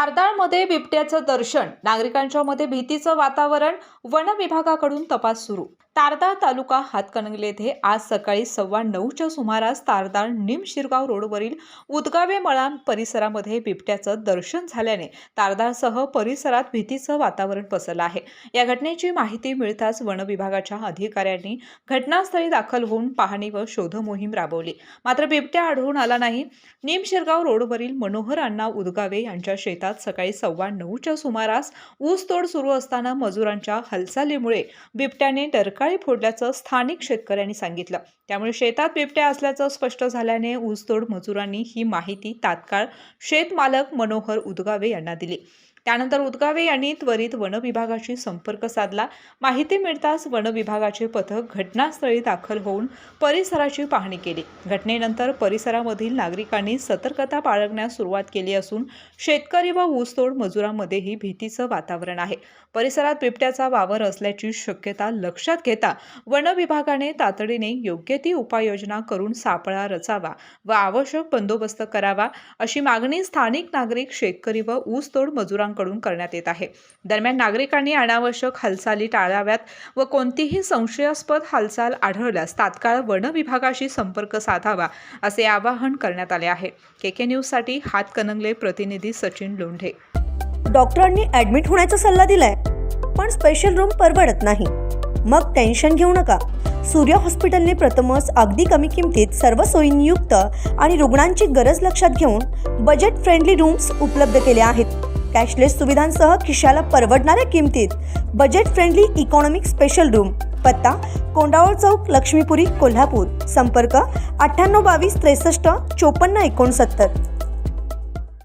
तारदाळमध्ये बिबट्याचं दर्शन, नागरिकांच्या मध्ये भीतीचं वातावरण, वन विभागाकडून तपास सुरू। तारदाळ तालुका हातकणंगले येथे आज सकाळी 9:15च्या सुमारास तारदाळ निमशिरगाव रोडवरील उदगावे मळा परिसरामध्ये बिबट्याचं दर्शन झाल्याने तारदाळसह परिसरात भीतीचं वातावरण पसरलं आहे। या घटनेची माहिती मिळताच वन विभागाच्या अधिकाऱ्यांनी घटनास्थळी दाखल होऊन पाहणी व शोध मोहीम राबवली, मात्र बिबट्या आढळून आला नाही। निमशिरगाव रोडवरील मनोहर अण्णा उदगावे यांच्या शेतात सकाळी 9:15च्या सुमारास ऊसतोड सुरू असताना मजुरांच्या हालचालीमुळे बिबट्याने डरकाळी फोडल्याचं स्थानिक शेतकऱ्यांनी सांगितलं। त्यामुळे शेतात बिबट्या असल्याचं स्पष्ट झाल्याने ऊसतोड मजुरांनी ही माहिती तात्काळ शेतमालक मनोहर उदगावे यांना दिली। त्यानंतर उदगावे यांनी त्वरित वन विभागाशी संपर्क साधला। माहिती मिळताच वन विभागाचे पथक घटनास्थळी दाखल होऊन परिसराची पाहणी केली। घटनेनंतर परिसरामधील नागरिकांनी सतर्कता बाळगण्यास सुरुवात केली असून शेतकरी व ऊसतोड मजुरांमध्येही भीतीचं वातावरण आहे। परिसरात बिबट्याचा वावर असल्याची शक्यता लक्षात घेता वन विभागाने तातडीने योग्य ती उपाययोजना करून सापळा रचावा व आवश्यक बंदोबस्त करावा, अशी मागणी स्थानिक नागरिक, शेतकरी व ऊसतोड मजुरांकडून करण्यात येत आहे। दरम्यान नागरिकांनी अनावश्यक हालचाली टाळाव्यात व कोणतीही संशयास्पद हालचाल आढळल्यास तात्काळ वन विभागाशी संपर्क साधावा, असे आवाहन करण्यात आले आहे। केके न्यूजसाठी हातकणंगले प्रतिनिधी सचिन लोंढे। डॉक्टरांनी ॲडमिट होण्याचा सल्ला दिलाय, पण स्पेशल रूम परवडत नाही। मग टेन्शन घेऊ नका। सूर्य हॉस्पिटलने प्रथमच अगदी कमी किमतीत सर्व सोयींयुक्त आणि रुग्णांची गरज लक्षात घेऊन बजेट फ्रेंडली रूम्स उपलब्ध केले आहेत। कॅशलेस सुविधांसह खिशाला परवडणाऱ्या किमतीत budget friendly economic special room. पत्ता कोंडावळ चौक, लक्ष्मीपुरी, कोल्हापूर। संपर्क 9822 63 54 69।